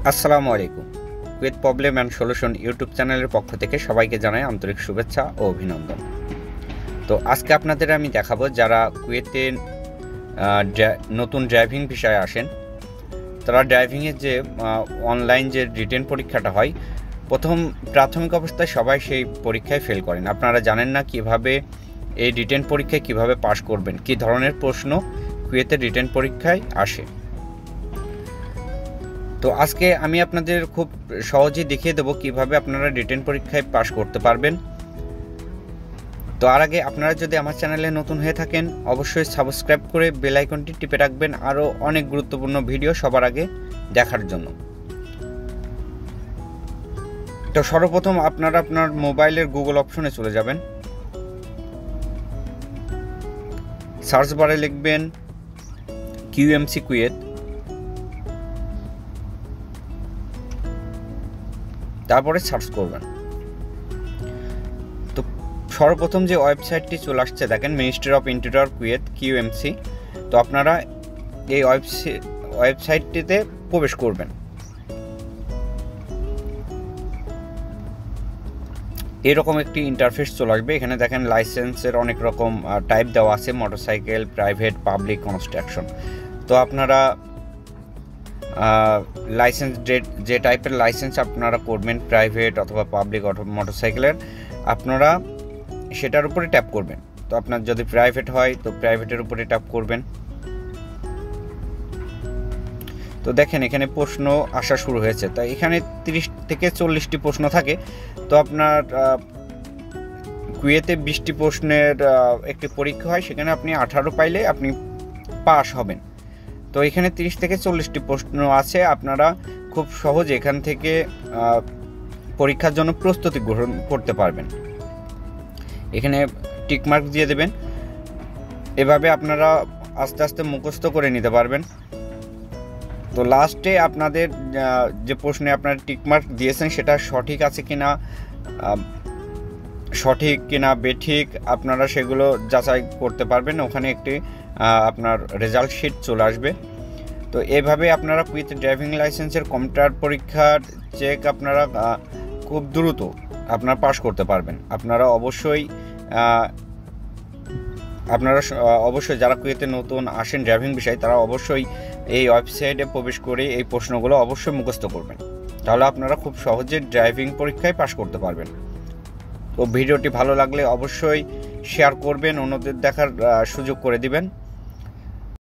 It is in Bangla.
আসসালামু আলাইকুম। Kuwait problem and solution YouTube চ্যানেলের পক্ষ থেকে সবাইকে জানাই আন্তরিক শুভেচ্ছা ও অভিনন্দন। তো আজকে আপনাদের আমি দেখাবো যারা কুয়েতে নতুন ড্রাইভিং ভিসায় আসেন, তারা ড্রাইভিংয়ের যে অনলাইন যে রিটেন পরীক্ষাটা হয়, প্রাথমিক অবস্থায় সবাই সেই পরীক্ষায় ফেল করেন। আপনারা জানেন না কিভাবে এই রিটেন পরীক্ষায় কিভাবে পাশ করবেন, কী ধরনের প্রশ্ন কুয়েতের রিটেন পরীক্ষায় আসে। তো আজকে আমি আপনাদের খুব সহজেই দেখিয়ে দেবো কিভাবে আপনারা রিটেন পরীক্ষায় পাশ করতে পারবেন। তো আর আগে আপনারা যদি আমার চ্যানেলে নতুন হয়ে থাকেন অবশ্যই সাবস্ক্রাইব করে বেল আইকনটি টিপে রাখবেন আরও অনেক গুরুত্বপূর্ণ ভিডিও সবার আগে দেখার জন্য। তো সর্বপ্রথম আপনারা আপনার মোবাইলের গুগল অপশনে চলে যাবেন, সার্চ বারে লিখবেন কিউএমসি কুয়েত, তারপরে সার্চ করবেন। তো সর্বপ্রথম যে ওয়েবসাইটটি চলে আসছে দেখেন, মিনিস্ট্রি অফ ইন্টেরিয়র কুয়েত কিউএমসি। তো আপনারা এই ওয়েবসাইটটিতে প্রবেশ করবেন। এরকম একটি ইন্টারফেস চলে আসবে। এখানে দেখেন লাইসেন্সের অনেক রকম টাইপ দেওয়া আছে, মোটরসাইকেল, প্রাইভেট, পাবলিক, কনস্ট্রাকশন। তো আপনারা লাইসেন্স যে টাইপের লাইসেন্স আপনারা করবেন, প্রাইভেট অথবা পাবলিক অথবা মোটরসাইকেলের, আপনারা সেটার উপরে ট্যাপ করবেন। তো আপনার যদি প্রাইভেট হয় তো প্রাইভেটের উপরে ট্যাপ করবেন। তো দেখেন এখানে প্রশ্ন আসা শুরু হয়েছে। তো এখানে 30 থেকে 40টি প্রশ্ন থাকে। তো আপনার কুয়েতে 20টি প্রশ্নের একটি পরীক্ষা হয়, সেখানে আপনি 18 পাইলে আপনি পাস হবেন। তো এখানে 30 থেকে 40টি প্রশ্ন আছে। আপনারা খুব সহজে এখান থেকে পরীক্ষার জন্য প্রস্তুতি গ্রহণ করতে পারবেন। এখানে টিকমার্ক দিয়ে দেবেন। এভাবে আপনারা আস্তে আস্তে মুখস্থ করে নিতে পারবেন। তো লাস্টে আপনাদের যে প্রশ্নে আপনারা টিকমার্ক দিয়েছেন সেটা সঠিক আছে কিনা, সঠিক কিনা বেঠিক, আপনারা সেগুলো যাচাই করতে পারবেন। ওখানে একটি আপনার রেজাল্ট শিট চলে আসবে। তো এভাবে আপনারা কুয়েত ড্রাইভিং লাইসেন্সের কম্পিউটার পরীক্ষার চেক আপনারা খুব দ্রুত আপনারা পাস করতে পারবেন। আপনারা অবশ্যই যারা কুয়েতে নতুন আসেন ড্রাইভিং বিষয়ে, তারা অবশ্যই এই ওয়েবসাইটে প্রবেশ করে এই প্রশ্নগুলো অবশ্যই মুখস্থ করবেন। তাহলে আপনারা খুব সহজে ড্রাইভিং পরীক্ষায় পাস করতে পারবেন। তো ভিডিওটি ভালো লাগলে অবশ্যই শেয়ার করবেন, অন্যদের দেখার সুযোগ করে দিবেন।